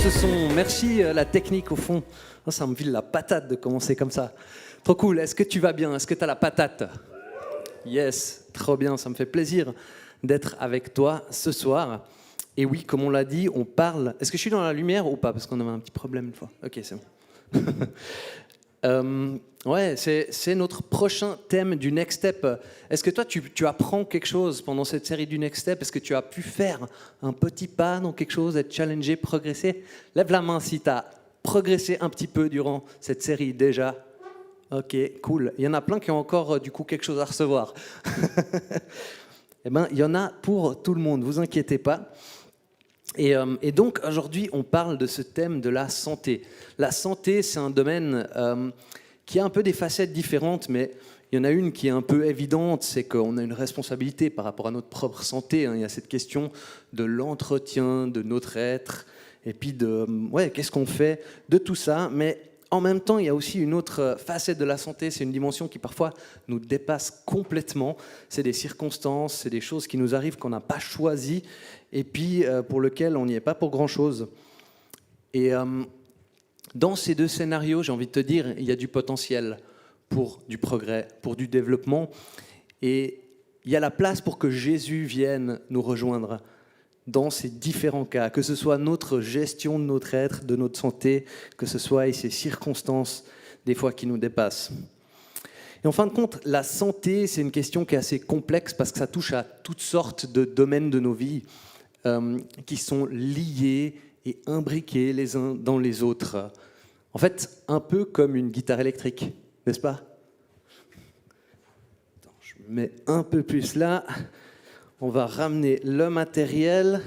ce son. Merci la technique au fond. Oh, ça me file la patate de commencer comme ça. Trop cool. Est-ce que tu vas bien? Est-ce que tu as la patate? Yes, trop bien. Ça me fait plaisir d'être avec toi ce soir. Et oui, comme on l'a dit, on parle... Est-ce que je suis dans la lumière ou pas? Parce qu'on avait un petit problème une fois. Ok, c'est bon. Ouais, c'est notre prochain thème du Next Step. Est-ce que toi, tu apprends quelque chose pendant cette série du Next Step? Est-ce que tu as pu faire un petit pas dans quelque chose, être challengé, progresser? Lève la main si tu as progressé un petit peu durant cette série déjà. Ok, cool. Il y en a plein qui ont encore du coup quelque chose à recevoir. Eh ben, il y en a pour tout le monde, vous inquiétez pas. Et donc aujourd'hui, on parle de ce thème de la santé. La santé, c'est un domaine qui a un peu des facettes différentes, mais il y en a une qui est un peu évidente, c'est qu'on a une responsabilité par rapport à notre propre santé. Il y a cette question de l'entretien de notre être, et puis de qu'est-ce qu'on fait de tout ça. Mais en même temps, il y a aussi une autre facette de la santé, c'est une dimension qui parfois nous dépasse complètement. C'est des circonstances, c'est des choses qui nous arrivent qu'on n'a pas choisies, et puis pour lesquelles on n'y est pas pour grand-chose. Et dans ces deux scénarios, j'ai envie de te dire, il y a du potentiel pour du progrès, pour du développement, et il y a la place pour que Jésus vienne nous rejoindre dans ces différents cas, que ce soit notre gestion de notre être, de notre santé, que ce soit ces circonstances, des fois, qui nous dépassent. Et en fin de compte, la santé, c'est une question qui est assez complexe parce que ça touche à toutes sortes de domaines de nos vies qui sont liés et imbriqués les uns dans les autres. En fait, un peu comme une guitare électrique, n'est-ce pas? Attends, je me mets un peu plus là. On va ramener le matériel.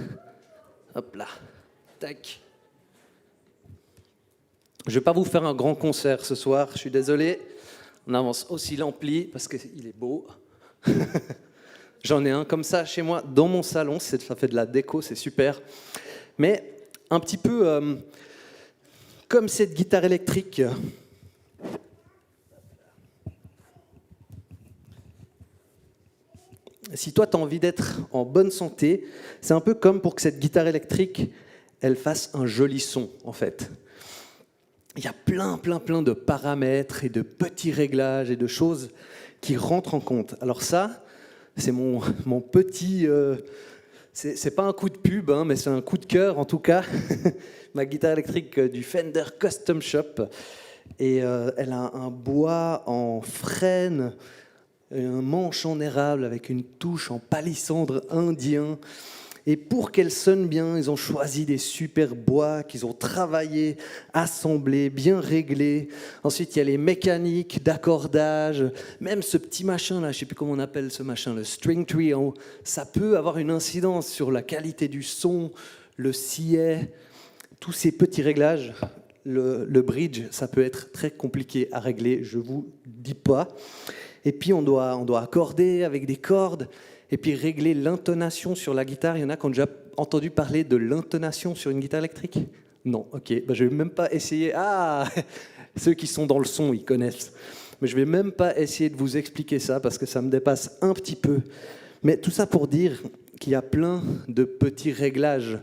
Hop là. Tac. Je ne vais pas vous faire un grand concert ce soir, je suis désolé. On avance aussi l'ampli parce qu'il est beau. J'en ai un comme ça chez moi dans mon salon, ça fait de la déco, c'est super. Mais un petit peu comme cette guitare électrique. Si toi, tu as envie d'être en bonne santé, c'est un peu comme pour que cette guitare électrique, elle fasse un joli son, en fait. Il y a plein de paramètres et de petits réglages et de choses qui rentrent en compte. Alors ça, c'est mon petit... c'est pas un coup de pub, hein, mais c'est un coup de cœur, en tout cas. Ma guitare électrique du Fender Custom Shop. Et elle a un bois en frêne, un manche en érable avec une touche en palissandre indien. Et pour qu'elle sonne bien, ils ont choisi des super bois qu'ils ont travaillés, assemblés, bien réglés. Ensuite, il y a les mécaniques d'accordage. Même ce petit machin là, je ne sais plus comment on appelle ce machin, le string trio, ça peut avoir une incidence sur la qualité du son, le sillet, tous ces petits réglages. Le bridge, ça peut être très compliqué à régler, je ne vous dis pas. Et puis on doit accorder avec des cordes, et puis régler l'intonation sur la guitare. Il y en a qui ont déjà entendu parler de l'intonation sur une guitare électrique? Non, ok, je ne vais même pas essayer. Ah, ceux qui sont dans le son, ils connaissent. Mais je ne vais même pas essayer de vous expliquer ça, parce que ça me dépasse un petit peu. Mais tout ça pour dire qu'il y a plein de petits réglages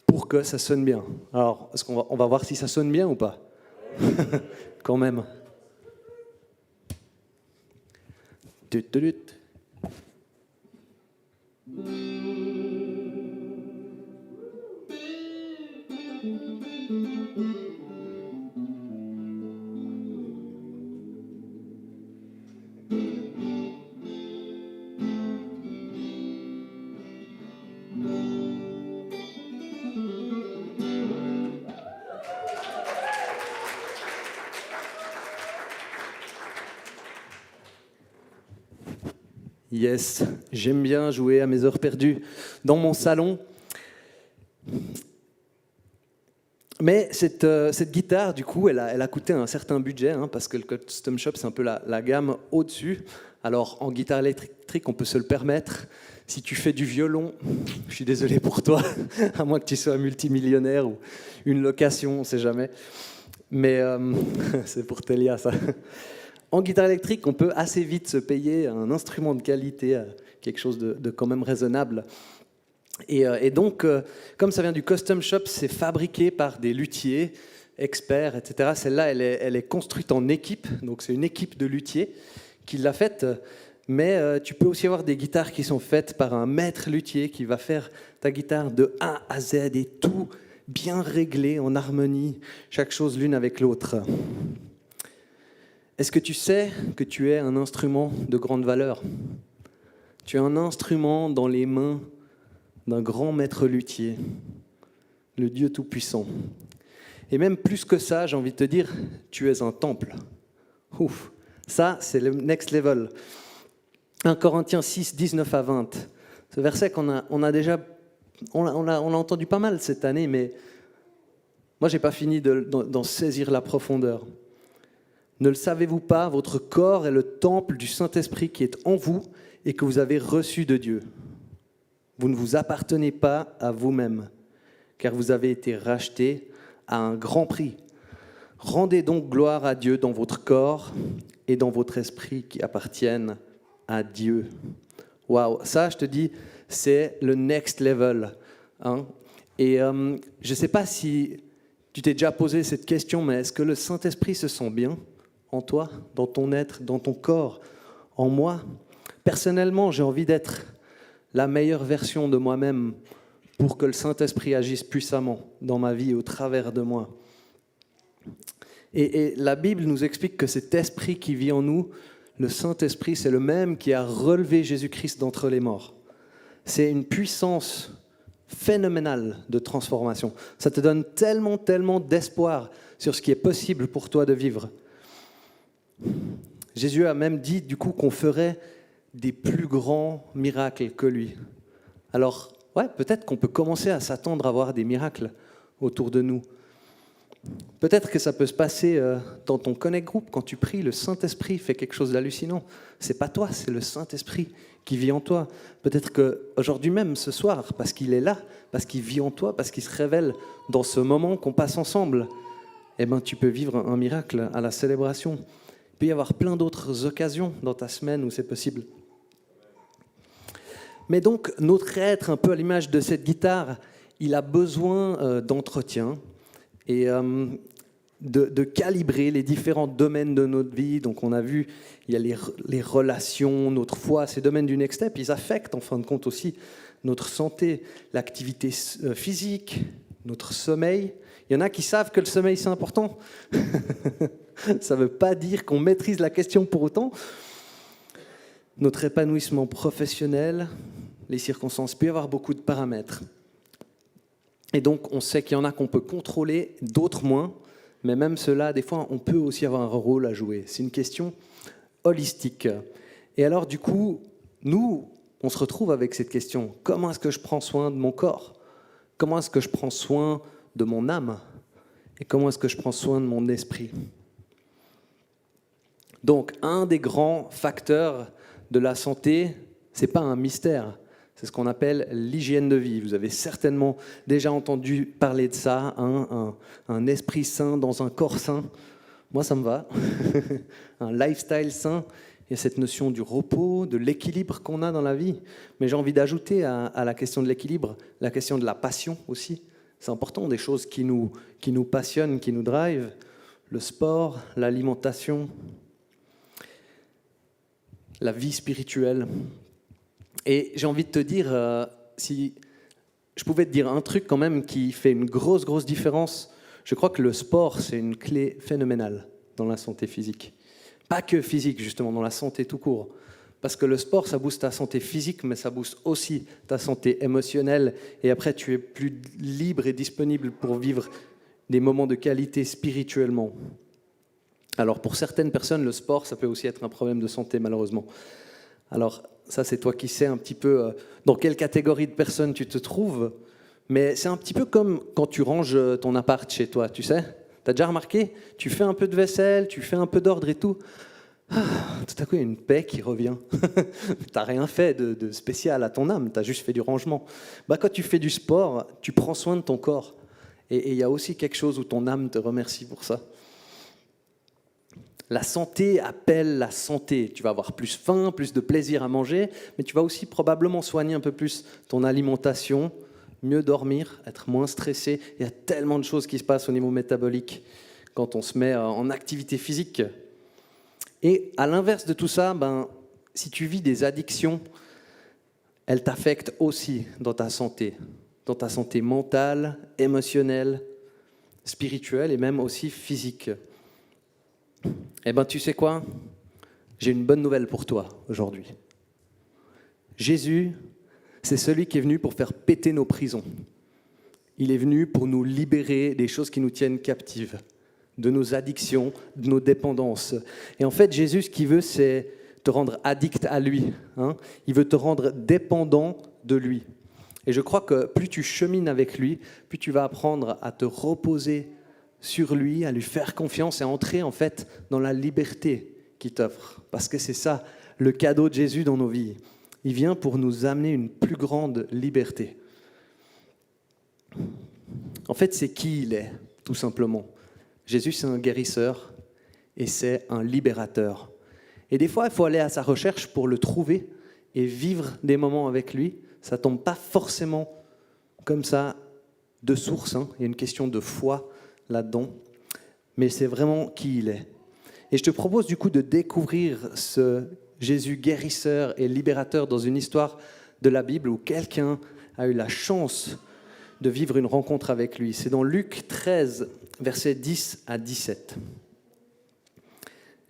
pour que ça sonne bien. Alors, est-ce qu'on va voir si ça sonne bien ou pas? Quand même. Yes, j'aime bien jouer à mes heures perdues dans mon salon. Mais cette guitare, du coup, elle a coûté un certain budget, hein, parce que le Custom Shop, c'est un peu la gamme au-dessus. Alors, en guitare électrique, on peut se le permettre. Si tu fais du violon, je suis désolé pour toi, à moins que tu sois multimillionnaire ou une location, on ne sait jamais. Mais c'est pour Télia, ça. En guitare électrique, on peut assez vite se payer un instrument de qualité, quelque chose de quand même raisonnable. Et donc, comme ça vient du custom shop, c'est fabriqué par des luthiers, experts, etc. Celle-là, elle est construite en équipe, donc c'est une équipe de luthiers qui l'a faite. Mais tu peux aussi avoir des guitares qui sont faites par un maître luthier qui va faire ta guitare de A à Z et tout bien réglé, en harmonie, chaque chose l'une avec l'autre. Est-ce que tu sais que tu es un instrument de grande valeur ? Tu es un instrument dans les mains d'un grand maître luthier, le Dieu Tout-Puissant. Et même plus que ça, j'ai envie de te dire, tu es un temple. Ouf, ça, c'est le next level. 1 Corinthiens 6, 19 à 20. Ce verset qu'on l'a entendu pas mal cette année, mais moi, je n'ai pas fini d'en saisir la profondeur. Ne le savez-vous pas, votre corps est le temple du Saint-Esprit qui est en vous et que vous avez reçu de Dieu. Vous ne vous appartenez pas à vous-même, car vous avez été rachetés à un grand prix. Rendez donc gloire à Dieu dans votre corps et dans votre esprit qui appartiennent à Dieu. Waouh, ça, je te dis, c'est le next level. Hein. Et je ne sais pas si tu t'es déjà posé cette question, mais est-ce que le Saint-Esprit se sent bien en toi, dans ton être, dans ton corps, en moi ? Personnellement, j'ai envie d'être la meilleure version de moi-même pour que le Saint-Esprit agisse puissamment dans ma vie, au travers de moi. Et la Bible nous explique que cet esprit qui vit en nous, le Saint-Esprit, c'est le même qui a relevé Jésus-Christ d'entre les morts. C'est une puissance phénoménale de transformation. Ça te donne tellement, tellement d'espoir sur ce qui est possible pour toi de vivre. Jésus a même dit du coup qu'on ferait des plus grands miracles que lui. Alors, ouais, peut-être qu'on peut commencer à s'attendre à voir des miracles autour de nous. Peut-être que ça peut se passer dans ton Connect Group, quand tu pries, le Saint-Esprit fait quelque chose d'hallucinant. C'est pas toi, c'est le Saint-Esprit qui vit en toi. Peut-être qu'aujourd'hui même, ce soir, parce qu'il est là, parce qu'il vit en toi, parce qu'il se révèle dans ce moment qu'on passe ensemble, eh ben, tu peux vivre un miracle à la célébration. Il peut y avoir plein d'autres occasions dans ta semaine où c'est possible. Mais donc, notre être, un peu à l'image de cette guitare, il a besoin d'entretien et de calibrer les différents domaines de notre vie. Donc on a vu, il y a les relations, notre foi, ces domaines du Next Step, ils affectent en fin de compte aussi notre santé, l'activité physique, notre sommeil. Il y en a qui savent que le sommeil c'est important. Ça ne veut pas dire qu'on maîtrise la question pour autant. Notre épanouissement professionnel, les circonstances, il peut y avoir beaucoup de paramètres. Et donc, on sait qu'il y en a qu'on peut contrôler, d'autres moins. Mais même cela, des fois, on peut aussi avoir un rôle à jouer. C'est une question holistique. Et alors, du coup, nous, on se retrouve avec cette question. Comment est-ce que je prends soin de mon corps ? Comment est-ce que je prends soin de mon âme ? Et comment est-ce que je prends soin de mon esprit ? Donc, un des grands facteurs de la santé, ce n'est pas un mystère. C'est ce qu'on appelle l'hygiène de vie. Vous avez certainement déjà entendu parler de ça, hein, un esprit sain dans un corps sain. Moi, ça me va. Un lifestyle sain. Il y a cette notion du repos, de l'équilibre qu'on a dans la vie. Mais j'ai envie d'ajouter à la question de l'équilibre, la question de la passion aussi. C'est important, des choses qui nous passionnent, qui nous drivent. Le sport, l'alimentation, la vie spirituelle. Et j'ai envie de te dire, si je pouvais te dire un truc quand même qui fait une grosse, grosse différence, je crois que le sport, c'est une clé phénoménale dans la santé physique. Pas que physique, justement, dans la santé tout court. Parce que le sport, ça booste ta santé physique, mais ça booste aussi ta santé émotionnelle. Et après, tu es plus libre et disponible pour vivre des moments de qualité spirituellement. Alors, pour certaines personnes, le sport, ça peut aussi être un problème de santé, malheureusement. Alors, ça, c'est toi qui sais un petit peu dans quelle catégorie de personnes tu te trouves. Mais c'est un petit peu comme quand tu ranges ton appart chez toi, tu sais. Tu as déjà remarqué ? Tu fais un peu de vaisselle, tu fais un peu d'ordre et tout. Tout à coup, il y a une paix qui revient. Tu n'as rien fait de spécial à ton âme, tu as juste fait du rangement. Quand tu fais du sport, tu prends soin de ton corps. Et il y a aussi quelque chose où ton âme te remercie pour ça. La santé appelle la santé. Tu vas avoir plus faim, plus de plaisir à manger, mais tu vas aussi probablement soigner un peu plus ton alimentation, mieux dormir, être moins stressé. Il y a tellement de choses qui se passent au niveau métabolique quand on se met en activité physique. Et à l'inverse de tout ça, si tu vis des addictions, elles t'affectent aussi dans ta santé mentale, émotionnelle, spirituelle et même aussi physique. Eh bien, tu sais quoi? J'ai une bonne nouvelle pour toi aujourd'hui. Jésus, c'est celui qui est venu pour faire péter nos prisons. Il est venu pour nous libérer des choses qui nous tiennent captives, de nos addictions, de nos dépendances. Et en fait, Jésus, ce qu'il veut, c'est te rendre addict à lui. Il veut te rendre dépendant de lui. Et je crois que plus tu chemines avec lui, plus tu vas apprendre à te reposer sur lui, à lui faire confiance et à entrer en fait dans la liberté qu'il t'offre. Parce que c'est ça, le cadeau de Jésus dans nos vies. Il vient pour nous amener une plus grande liberté. En fait, c'est qui il est, tout simplement. Jésus, c'est un guérisseur et c'est un libérateur. Et des fois, il faut aller à sa recherche pour le trouver et vivre des moments avec lui. Ça ne tombe pas forcément comme ça de source. Il y a une question de foi là-dedans, mais c'est vraiment qui il est. Et je te propose du coup de découvrir ce Jésus guérisseur et libérateur dans une histoire de la Bible où quelqu'un a eu la chance de vivre une rencontre avec lui. C'est dans Luc 13, versets 10 à 17.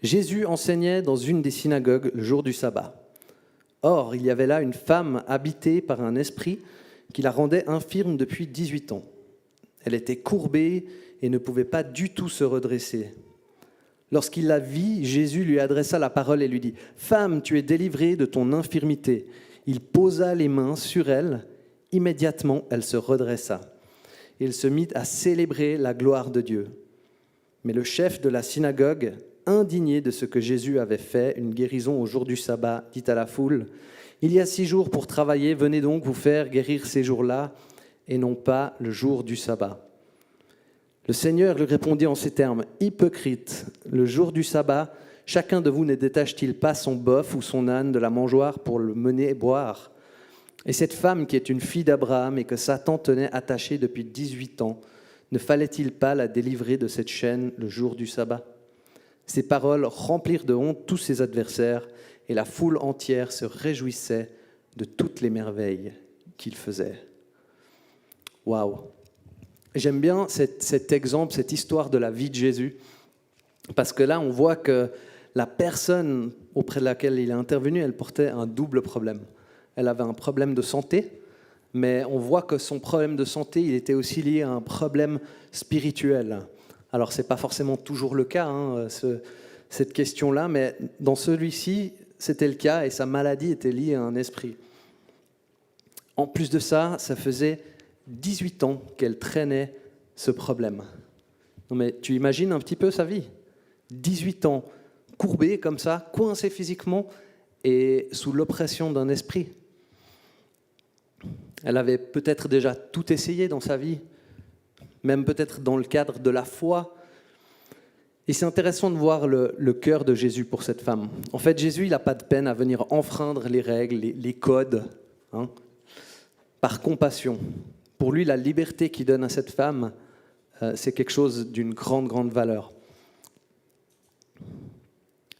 Jésus enseignait dans une des synagogues le jour du sabbat. Or, il y avait là une femme habitée par un esprit qui la rendait infirme depuis 18 ans. Elle était courbée et ne pouvait pas du tout se redresser. Lorsqu'il la vit, Jésus lui adressa la parole et lui dit « Femme, tu es délivrée de ton infirmité. » Il posa les mains sur elle. Immédiatement, elle se redressa. Il se mit à célébrer la gloire de Dieu. Mais le chef de la synagogue, indigné de ce que Jésus avait fait, une guérison au jour du sabbat, dit à la foule « Il y a 6 jours pour travailler, venez donc vous faire guérir ces jours-là, et non pas le jour du sabbat. » Le Seigneur lui répondit en ces termes « Hypocrite, le jour du sabbat, chacun de vous ne détache-t-il pas son bœuf ou son âne de la mangeoire pour le mener boire ? Et cette femme qui est une fille d'Abraham et que Satan tenait attachée depuis 18 ans, ne fallait-il pas la délivrer de cette chaîne le jour du sabbat ?» Ces paroles remplirent de honte tous ses adversaires et la foule entière se réjouissait de toutes les merveilles qu'il faisait. Waouh! J'aime bien cet exemple, cette histoire de la vie de Jésus, parce que là, on voit que la personne auprès de laquelle il est intervenu, elle portait un double problème. Elle avait un problème de santé, mais on voit que son problème de santé, il était aussi lié à un problème spirituel. Alors, ce n'est pas forcément toujours le cas, cette question-là, mais dans celui-ci, c'était le cas, et sa maladie était liée à un esprit. En plus de ça, ça faisait 18 ans qu'elle traînait ce problème. Non mais tu imagines un petit peu sa vie. 18 ans, courbée comme ça, coincée physiquement et sous l'oppression d'un esprit. Elle avait peut-être déjà tout essayé dans sa vie, même peut-être dans le cadre de la foi. Et c'est intéressant de voir le cœur de Jésus pour cette femme. En fait, Jésus, il n'a pas de peine à venir enfreindre les règles, les codes, par compassion. Pour lui, la liberté qu'il donne à cette femme, c'est quelque chose d'une grande, grande valeur.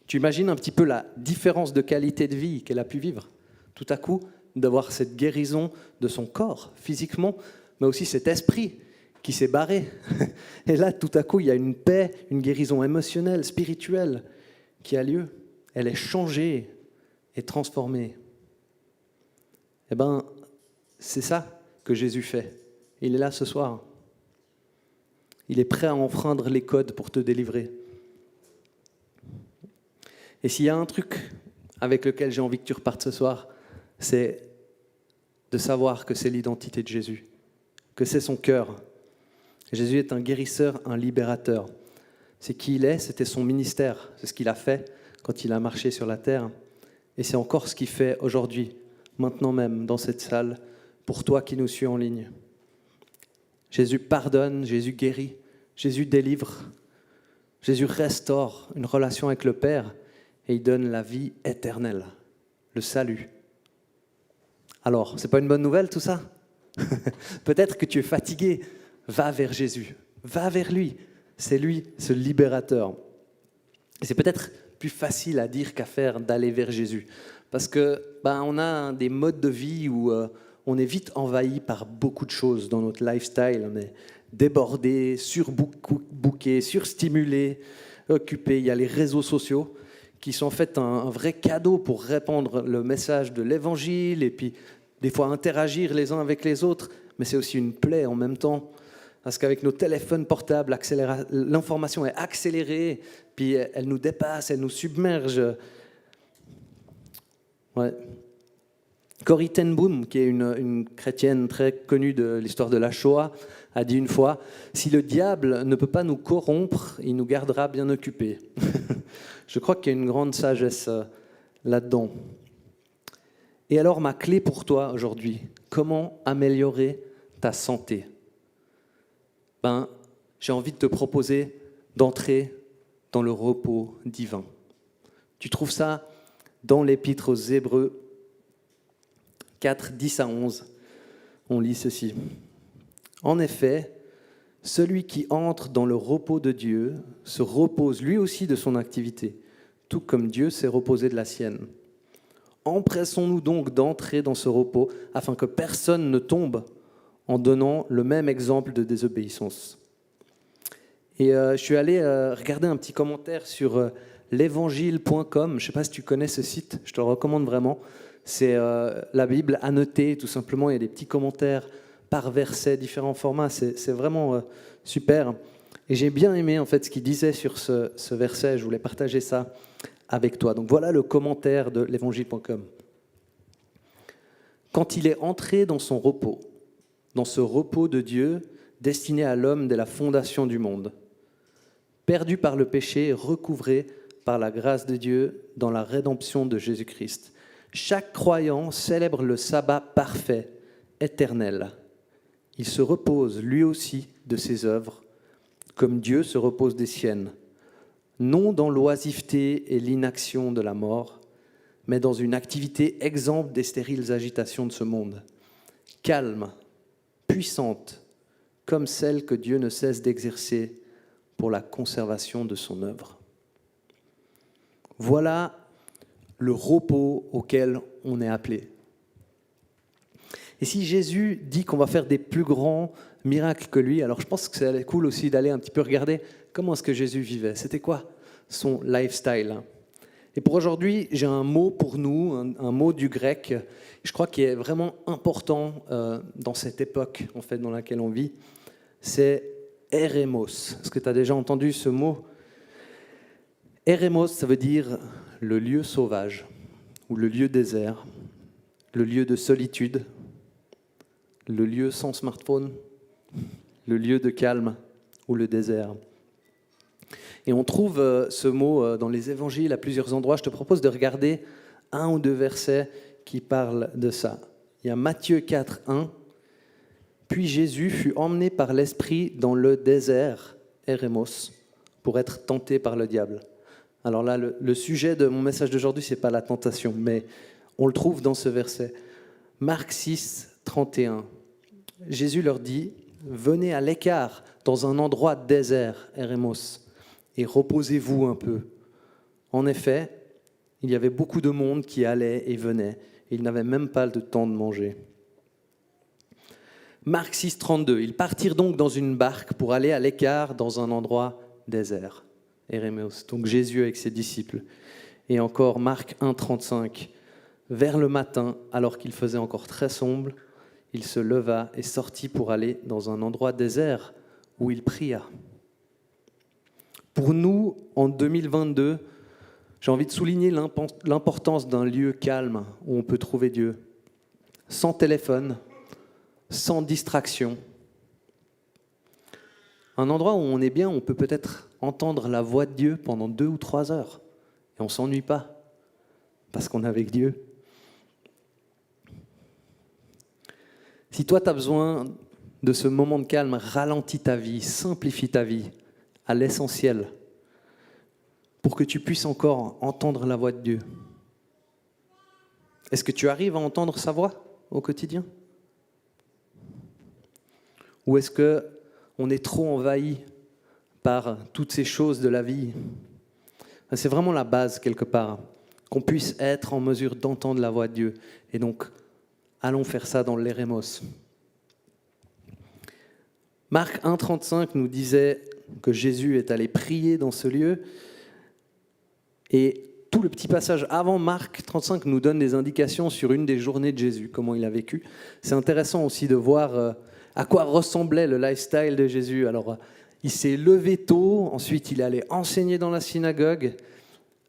Tu imagines un petit peu la différence de qualité de vie qu'elle a pu vivre, tout à coup, d'avoir cette guérison de son corps, physiquement, mais aussi cet esprit qui s'est barré. Et là, tout à coup, il y a une paix, une guérison émotionnelle, spirituelle qui a lieu. Elle est changée et transformée. Eh bien, c'est ça que Jésus fait. Il est là ce soir. Il est prêt à enfreindre les codes pour te délivrer. Et s'il y a un truc avec lequel j'ai envie que tu repartes ce soir, c'est de savoir que c'est l'identité de Jésus, que c'est son cœur. Jésus est un guérisseur, un libérateur. C'est qui il est, c'était son ministère, c'est ce qu'il a fait quand il a marché sur la terre. Et c'est encore ce qu'il fait aujourd'hui, maintenant même, dans cette salle, pour toi qui nous suis en ligne. Jésus pardonne, Jésus guérit, Jésus délivre. Jésus restaure une relation avec le Père et il donne la vie éternelle, le salut. Alors, c'est pas une bonne nouvelle tout ça? Peut-être que tu es fatigué, va vers Jésus, va vers lui. C'est lui, ce libérateur. Et c'est peut-être plus facile à dire qu'à faire d'aller vers Jésus. Parce que on a des modes de vie où on est vite envahi par beaucoup de choses dans notre lifestyle. On est débordé, surbooké, surstimulé, occupé. Il y a les réseaux sociaux qui sont en fait un vrai cadeau pour répandre le message de l'Évangile et puis des fois interagir les uns avec les autres. Mais c'est aussi une plaie en même temps. Parce qu'avec nos téléphones portables, l'information est accélérée, puis elle nous dépasse, elle nous submerge. Ouais. Corrie ten Boom, qui est une chrétienne très connue de l'histoire de la Shoah, a dit une fois « Si le diable ne peut pas nous corrompre, il nous gardera bien occupés. » Je crois qu'il y a une grande sagesse là-dedans. Et alors, ma clé pour toi aujourd'hui, comment améliorer ta santé? J'ai envie de te proposer d'entrer dans le repos divin. Tu trouves ça dans l'Épître aux Hébreux 4, 10 à 11. On lit ceci. En effet, celui qui entre dans le repos de Dieu se repose lui aussi de son activité, tout comme Dieu s'est reposé de la sienne. Empressons-nous donc d'entrer dans ce repos afin que personne ne tombe en donnant le même exemple de désobéissance. Et je suis allé regarder un petit commentaire sur l'évangile.com. Je ne sais pas si tu connais ce site, je te le recommande vraiment. C'est la Bible annotée, tout simplement. Il y a des petits commentaires par verset, différents formats. C'est vraiment super. Et j'ai bien aimé en fait ce qu'il disait sur ce verset. Je voulais partager ça avec toi. Donc voilà le commentaire de l'évangile.com. Quand il est entré dans son repos, dans ce repos de Dieu destiné à l'homme dès la fondation du monde, perdu par le péché, recouvré par la grâce de Dieu dans la rédemption de Jésus-Christ. Chaque croyant célèbre le sabbat parfait, éternel. Il se repose lui aussi de ses œuvres, comme Dieu se repose des siennes, non dans l'oisiveté et l'inaction de la mort, mais dans une activité exempte des stériles agitations de ce monde, calme, puissante, comme celle que Dieu ne cesse d'exercer pour la conservation de son œuvre. Voilà le repos auquel on est appelé. Et si Jésus dit qu'on va faire des plus grands miracles que lui, alors je pense que c'est cool aussi d'aller un petit peu regarder comment est-ce que Jésus vivait. C'était quoi son lifestyle? Et pour aujourd'hui, j'ai un mot pour nous, un mot du grec, je crois qu'il est vraiment important dans cette époque en fait, dans laquelle on vit. C'est Eremos. Est-ce que tu as déjà entendu ce mot? Eremos, ça veut dire le lieu sauvage ou le lieu désert, le lieu de solitude, le lieu sans smartphone, le lieu de calme ou le désert. Et on trouve ce mot dans les évangiles à plusieurs endroits. Je te propose de regarder un ou deux versets qui parlent de ça. Il y a Matthieu 4, 1. Puis Jésus fut emmené par l'Esprit dans le désert, Eremos, pour être tenté par le diable. Alors là, le sujet de mon message d'aujourd'hui, ce n'est pas la tentation, mais on le trouve dans ce verset. Marc 6, 31. Jésus leur dit, « Venez à l'écart, dans un endroit désert, Eremos, et reposez-vous un peu. » En effet, il y avait beaucoup de monde qui allait et venait, et ils n'avaient même pas le temps de manger. Marc 6, 32. Ils partirent donc dans une barque pour aller à l'écart dans un endroit désert. Eremos, donc Jésus avec ses disciples. Et encore Marc 1, 35. Vers le matin, alors qu'il faisait encore très sombre, il se leva et sortit pour aller dans un endroit désert où il pria. Pour nous, en 2022, j'ai envie de souligner l'importance d'un lieu calme où on peut trouver Dieu, sans téléphone, sans distraction. Un endroit où on est bien, on peut peut-être entendre la voix de Dieu pendant 2 ou 3 heures et on ne s'ennuie pas parce qu'on est avec Dieu. Si toi, tu as besoin de ce moment de calme, ralentis ta vie, simplifie ta vie à l'essentiel. pour que tu puisses encore entendre la voix de Dieu? Est-ce que tu arrives à entendre sa voix au quotidien? Ou est-ce qu'on est trop envahi par toutes ces choses de la vie? C'est vraiment la base quelque part, qu'on puisse être en mesure d'entendre la voix de Dieu. Et donc, allons faire ça dans l'Érémos. Marc 1,35 nous disait que Jésus est allé prier dans ce lieu. Et tout le petit passage avant Marc 35 nous donne des indications sur une des journées de Jésus, comment il a vécu. C'est intéressant aussi de voir à quoi ressemblait le lifestyle de Jésus. Alors, il s'est levé tôt, ensuite il est allé enseigner dans la synagogue.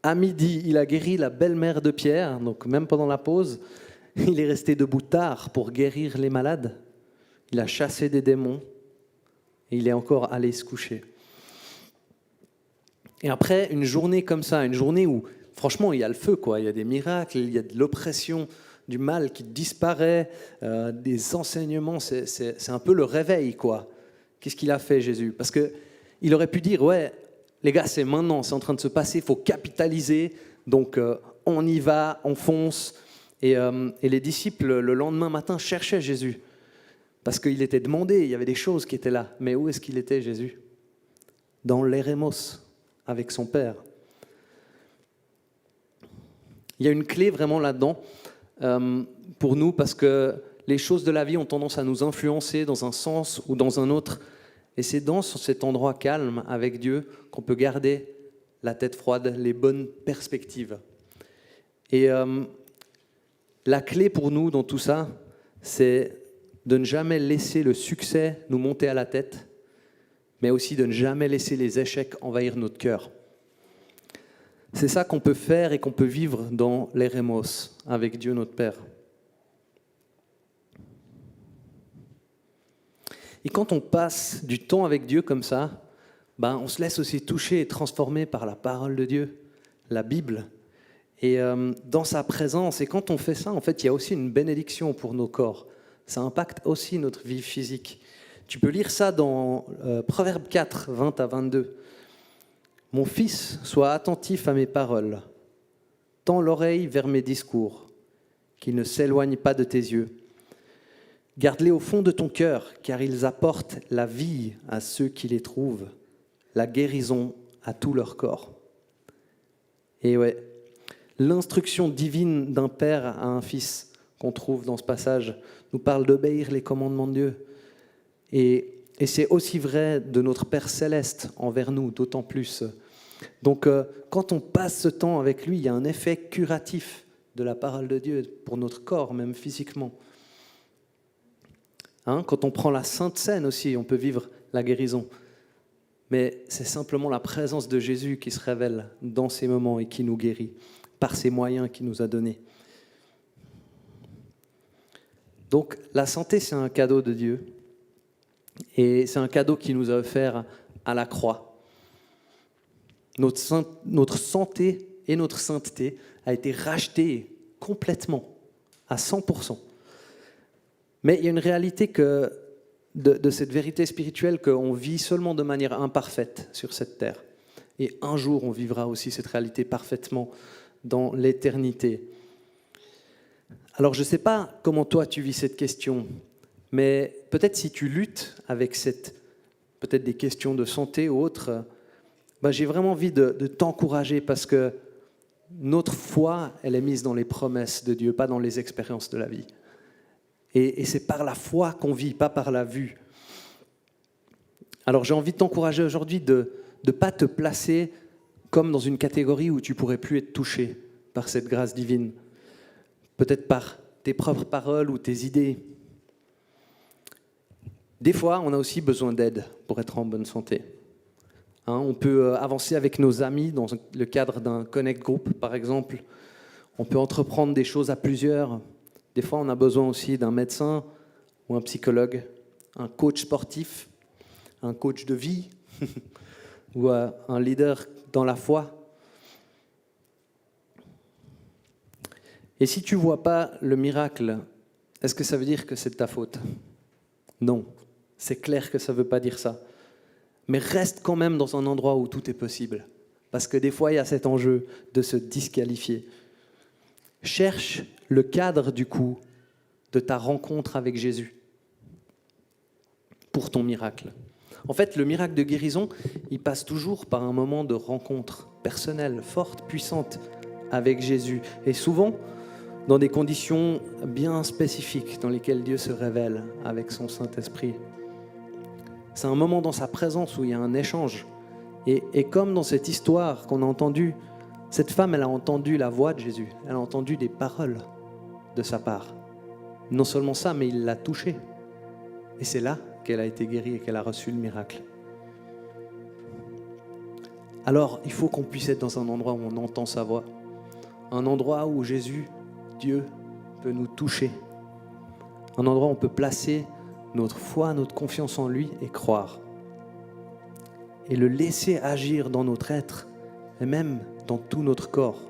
À midi, il a guéri la belle-mère de Pierre, donc même pendant la pause. Il est resté debout tard pour guérir les malades. Il a chassé des démons et il est encore allé se coucher. Et après, une journée comme ça, une journée où, franchement, il y a le feu, quoi. Il y a des miracles, il y a de l'oppression, du mal qui disparaît, des enseignements, c'est un peu le réveil, quoi. Qu'est-ce qu'il a fait, Jésus? Parce qu'il aurait pu dire, ouais, les gars, c'est maintenant, c'est en train de se passer, il faut capitaliser, donc on y va, on fonce. Et les disciples, le lendemain matin, cherchaient Jésus, parce qu'il était demandé, il y avait des choses qui étaient là. Mais où est-ce qu'il était, Jésus? Dans l'Érémos, avec son Père. Il y a une clé vraiment là-dedans pour nous, parce que les choses de la vie ont tendance à nous influencer dans un sens ou dans un autre. Et c'est dans cet endroit calme avec Dieu qu'on peut garder la tête froide, les bonnes perspectives. Et la clé pour nous dans tout ça, c'est de ne jamais laisser le succès nous monter à la tête, mais aussi de ne jamais laisser les échecs envahir notre cœur. C'est ça qu'on peut faire et qu'on peut vivre dans l'Érémos, avec Dieu notre Père. Et quand on passe du temps avec Dieu comme ça, on se laisse aussi toucher et transformer par la parole de Dieu, la Bible, et dans sa présence. Et quand on fait ça, en fait, il y a aussi une bénédiction pour nos corps. Ça impacte aussi notre vie physique. Tu peux lire ça dans Proverbe 4, 20 à 22. « Mon fils, sois attentif à mes paroles, tends l'oreille vers mes discours, qu'ils ne s'éloignent pas de tes yeux. Garde-les au fond de ton cœur, car ils apportent la vie à ceux qui les trouvent, la guérison à tout leur corps. » Et ouais, l'instruction divine d'un père à un fils qu'on trouve dans ce passage nous parle d'obéir les commandements de Dieu. Et c'est aussi vrai de notre Père céleste envers nous, d'autant plus. Donc, quand on passe ce temps avec lui, il y a un effet curatif de la parole de Dieu pour notre corps, même physiquement. Quand on prend la Sainte Seine aussi, on peut vivre la guérison. Mais c'est simplement la présence de Jésus qui se révèle dans ces moments et qui nous guérit, par ces moyens qu'il nous a donnés. Donc, la santé, c'est un cadeau de Dieu. Et c'est un cadeau qu'il nous a offert à la croix. Notre santé et notre sainteté a été rachetée complètement, à 100%. Mais il y a une réalité de cette vérité spirituelle qu'on vit seulement de manière imparfaite sur cette terre. Et un jour, on vivra aussi cette réalité parfaitement dans l'éternité. Alors, je ne sais pas comment toi tu vis cette question, mais peut-être si tu luttes avec peut-être des questions de santé ou autres, j'ai vraiment envie de t'encourager, parce que notre foi, elle est mise dans les promesses de Dieu, pas dans les expériences de la vie. Et c'est par la foi qu'on vit, pas par la vue. Alors j'ai envie de t'encourager aujourd'hui de ne pas te placer comme dans une catégorie où tu ne pourrais plus être touché par cette grâce divine. Peut-être par tes propres paroles ou tes idées. Des fois, on a aussi besoin d'aide pour être en bonne santé. On peut avancer avec nos amis dans le cadre d'un Connect Group, par exemple. On peut entreprendre des choses à plusieurs. Des fois, on a besoin aussi d'un médecin ou un psychologue, un coach sportif, un coach de vie ou un leader dans la foi. Et si tu ne vois pas le miracle, est-ce que ça veut dire que c'est de ta faute? Non, c'est clair que ça ne veut pas dire ça. Mais reste quand même dans un endroit où tout est possible. Parce que des fois, il y a cet enjeu de se disqualifier. Cherche le cadre, du coup, de ta rencontre avec Jésus pour ton miracle. En fait, le miracle de guérison, il passe toujours par un moment de rencontre personnelle, forte, puissante, avec Jésus. Et souvent, dans des conditions bien spécifiques dans lesquelles Dieu se révèle avec son Saint-Esprit. C'est un moment dans sa présence où il y a un échange. Et comme dans cette histoire qu'on a entendue, cette femme, elle a entendu la voix de Jésus. Elle a entendu des paroles de sa part. Non seulement ça, mais il l'a touchée. Et c'est là qu'elle a été guérie et qu'elle a reçu le miracle. Alors, il faut qu'on puisse être dans un endroit où on entend sa voix. Un endroit où Jésus, Dieu, peut nous toucher. Un endroit où on peut placer notre foi, notre confiance en lui et croire. Et le laisser agir dans notre être et même dans tout notre corps.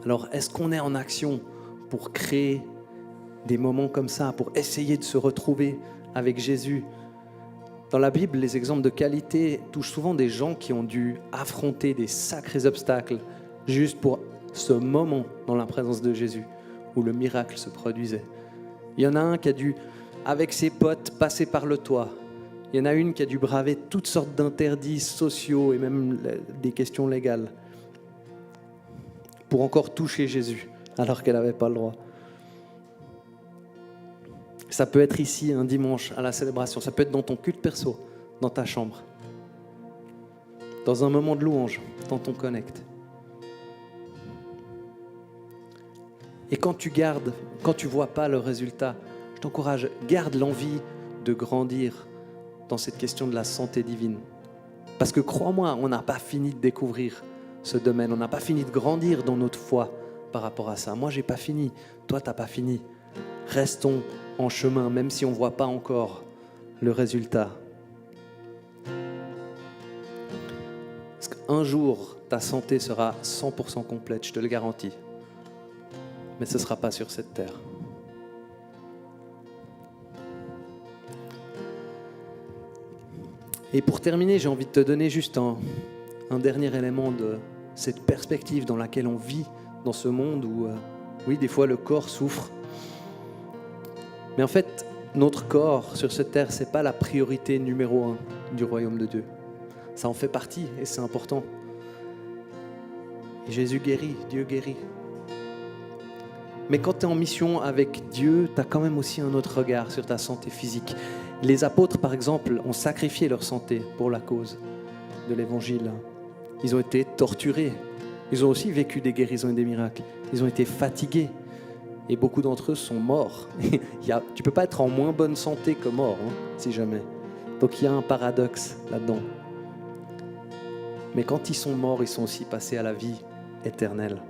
Alors, est-ce qu'on est en action pour créer des moments comme ça, pour essayer de se retrouver avec Jésus? Dans la Bible, les exemples de qualité touchent souvent des gens qui ont dû affronter des sacrés obstacles juste pour ce moment dans la présence de Jésus où le miracle se produisait. Il y en a un qui a dû, avec ses potes, passer par le toit. Il y en a une qui a dû braver toutes sortes d'interdits sociaux et même des questions légales pour encore toucher Jésus alors qu'elle n'avait pas le droit. Ça peut être ici un dimanche à la célébration, ça peut être dans ton culte perso, dans ta chambre, dans un moment de louange, dans ton connect. Et quand tu vois pas le résultat, je t'encourage, garde l'envie de grandir dans cette question de la santé divine. Parce que crois-moi, on n'a pas fini de découvrir ce domaine, on n'a pas fini de grandir dans notre foi par rapport à ça. Moi, j'ai pas fini, toi, t'as pas fini. Restons en chemin, même si on ne voit pas encore le résultat. Parce qu'un jour, ta santé sera 100% complète, je te le garantis. Mais ce ne sera pas sur cette terre. Et pour terminer, j'ai envie de te donner juste un dernier élément de cette perspective dans laquelle on vit dans ce monde où, oui, des fois le corps souffre. Mais en fait, notre corps sur cette terre, ce n'est pas la priorité numéro 1 du royaume de Dieu. Ça en fait partie et c'est important. Et Jésus guérit, Dieu guérit. Mais quand tu es en mission avec Dieu, tu as quand même aussi un autre regard sur ta santé physique. Les apôtres, par exemple, ont sacrifié leur santé pour la cause de l'évangile. Ils ont été torturés. Ils ont aussi vécu des guérisons et des miracles. Ils ont été fatigués. Et beaucoup d'entre eux sont morts. Tu ne peux pas être en moins bonne santé que mort, si jamais. Donc il y a un paradoxe là-dedans. Mais quand ils sont morts, ils sont aussi passés à la vie éternelle.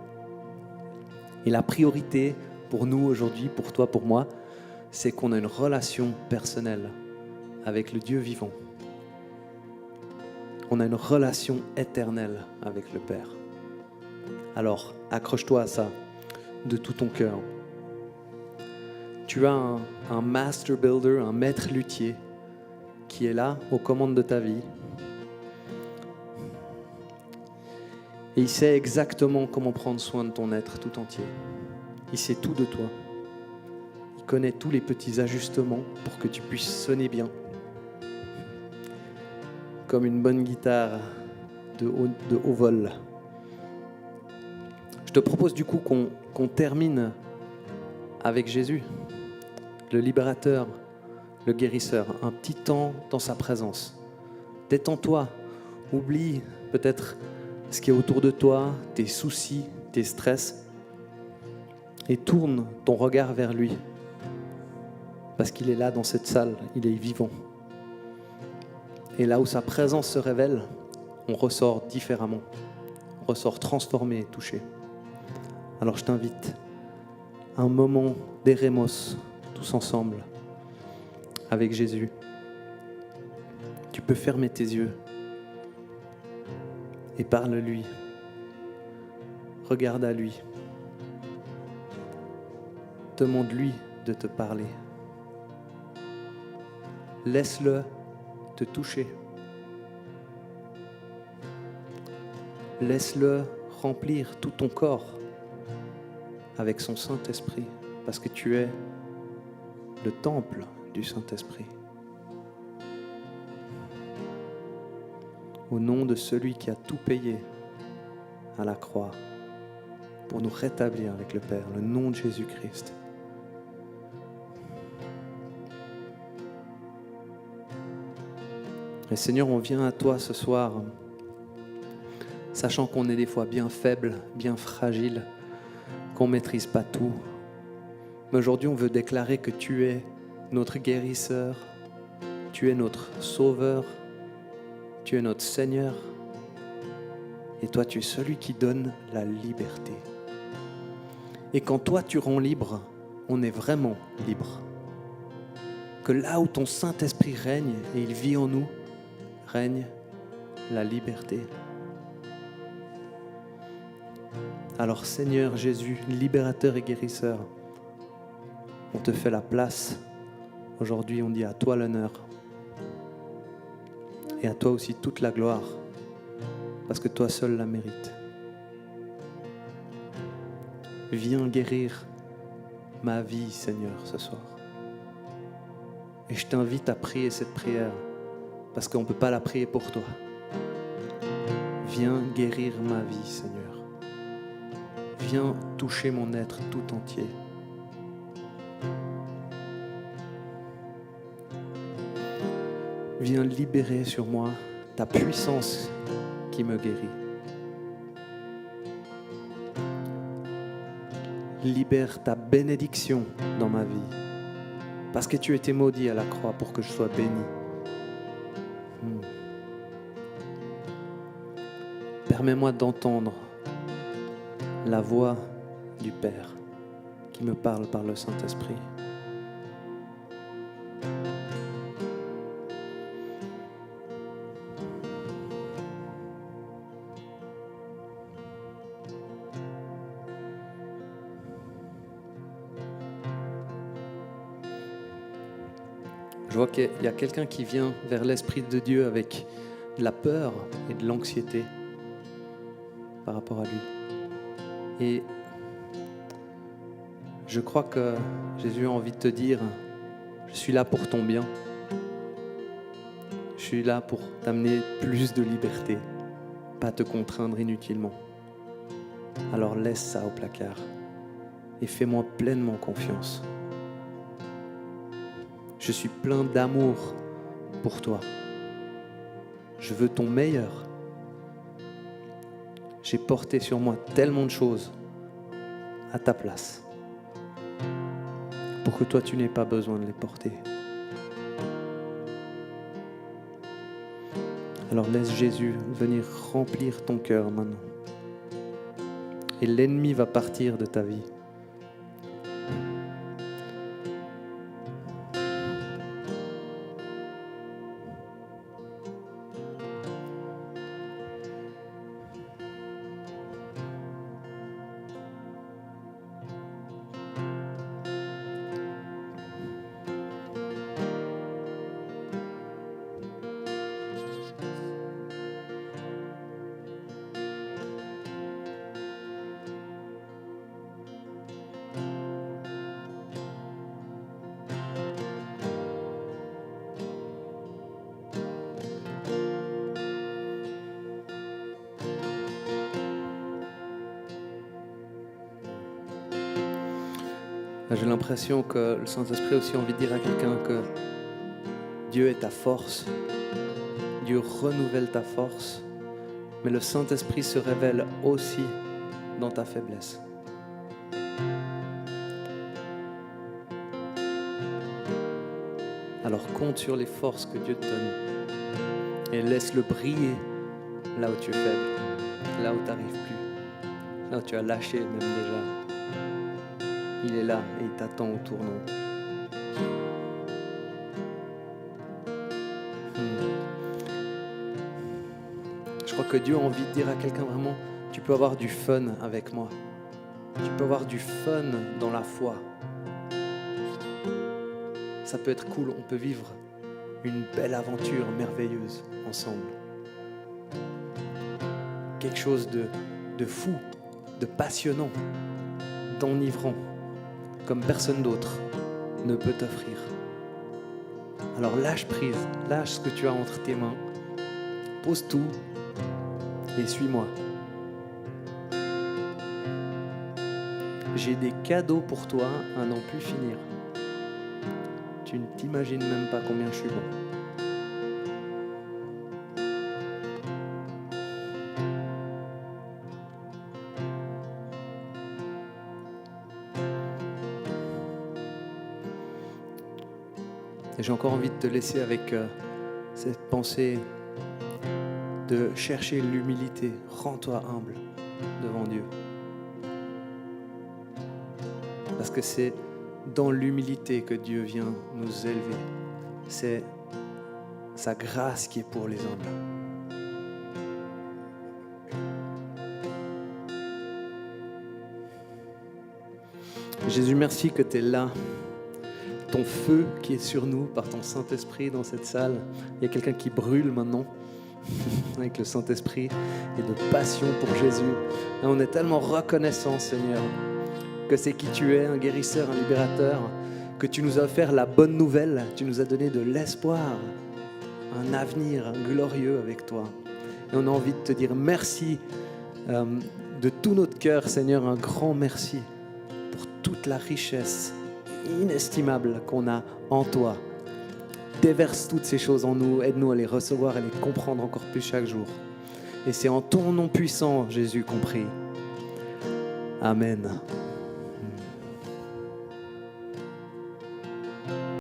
Et la priorité pour nous aujourd'hui, pour toi, pour moi, c'est qu'on a une relation personnelle avec le Dieu vivant. On a une relation éternelle avec le Père. Alors, accroche-toi à ça de tout ton cœur. Tu as un master builder, un maître luthier qui est là aux commandes de ta vie. Et il sait exactement comment prendre soin de ton être tout entier. Il sait tout de toi. Il connaît tous les petits ajustements pour que tu puisses sonner bien. Comme une bonne guitare de haut vol. Je te propose du coup qu'on termine avec Jésus, le libérateur, le guérisseur, un petit temps dans sa présence. Détends-toi, oublie peut-être ce qui est autour de toi, tes soucis, tes stress, et tourne ton regard vers lui. Parce qu'il est là dans cette salle, il est vivant. Et là où sa présence se révèle, on ressort différemment, on ressort transformé et touché. Alors je t'invite à un moment d'érémos, tous ensemble, avec Jésus. Tu peux fermer tes yeux et parle-lui. Regarde à lui. Demande-lui de te parler. Laisse-le te toucher. Laisse-le remplir tout ton corps avec son Saint-Esprit, parce que tu es le temple du Saint-Esprit. Au nom de celui qui a tout payé à la croix pour nous rétablir avec le Père, le nom de Jésus-Christ. Et Seigneur, on vient à toi ce soir, sachant qu'on est des fois bien faible, bien fragile, qu'on ne maîtrise pas tout. Mais aujourd'hui, on veut déclarer que tu es notre guérisseur, tu es notre sauveur, tu es notre Seigneur. Et toi, tu es celui qui donne la liberté. Et quand toi, tu rends libre, on est vraiment libre. Que là où ton Saint-Esprit règne, et il vit en nous, règne la liberté. Alors Seigneur Jésus, libérateur et guérisseur, on te fait la place. Aujourd'hui, on dit à toi l'honneur. Et à toi aussi toute la gloire, parce que toi seul la mérites. Viens guérir ma vie, Seigneur, ce soir. Et je t'invite à prier cette prière, parce qu'on ne peut pas la prier pour toi. Viens guérir ma vie, Seigneur. Viens toucher mon être tout entier. Viens libérer sur moi ta puissance qui me guérit. Libère ta bénédiction dans ma vie, parce que tu étais maudit à la croix pour que je sois béni. Permets-moi d'entendre la voix du Père qui me parle par le Saint-Esprit. Je vois qu'il y a quelqu'un qui vient vers l'Esprit de Dieu avec de la peur et de l'anxiété par rapport à lui. Et je crois que Jésus a envie de te dire, je suis là pour ton bien. Je suis là pour t'amener plus de liberté, pas te contraindre inutilement. Alors laisse ça au placard et fais-moi pleinement confiance. Je suis plein d'amour pour toi. Je veux ton meilleur. J'ai porté sur moi tellement de choses à ta place pour que toi, tu n'aies pas besoin de les porter. Alors laisse Jésus venir remplir ton cœur maintenant. Et l'ennemi va partir de ta vie. J'ai l'impression que le Saint-Esprit a aussi envie de dire à quelqu'un que Dieu est ta force, Dieu renouvelle ta force, mais le Saint-Esprit se révèle aussi dans ta faiblesse. Alors compte sur les forces que Dieu te donne et laisse-le briller là où tu es faible, là où tu n'arrives plus, là où tu as lâché même déjà. Il est là et il t'attend au tournant. Je crois que Dieu a envie de dire à quelqu'un vraiment, tu peux avoir du fun avec moi. Tu peux avoir du fun dans la foi. Ça peut être cool, on peut vivre une belle aventure merveilleuse ensemble. quelque chose de fou, de passionnant, d'enivrant, comme personne d'autre ne peut t'offrir. Alors lâche prise, lâche ce que tu as entre tes mains, pose tout et suis-moi. J'ai des cadeaux pour toi à n'en plus finir. Tu ne t'imagines même pas combien je suis bon. Et j'ai encore envie de te laisser avec cette pensée de chercher l'humilité. Rends-toi humble devant Dieu. Parce que c'est dans l'humilité que Dieu vient nous élever. C'est sa grâce qui est pour les humbles. Jésus, merci que tu es là. Ton feu qui est sur nous par ton Saint-Esprit dans cette salle. Il y a quelqu'un qui brûle maintenant avec le Saint-Esprit et de passion pour Jésus. Et on est tellement reconnaissant, Seigneur, que c'est qui tu es, un guérisseur, un libérateur, que tu nous as offert la bonne nouvelle, tu nous as donné de l'espoir, un avenir glorieux avec toi. Et on a envie de te dire merci de tout notre cœur, Seigneur, un grand merci pour toute la richesse inestimable qu'on a en toi. Déverse toutes ces choses en nous, aide-nous à les recevoir et les comprendre encore plus chaque jour. Et c'est en ton nom puissant, Jésus, qu'on prie. Amen.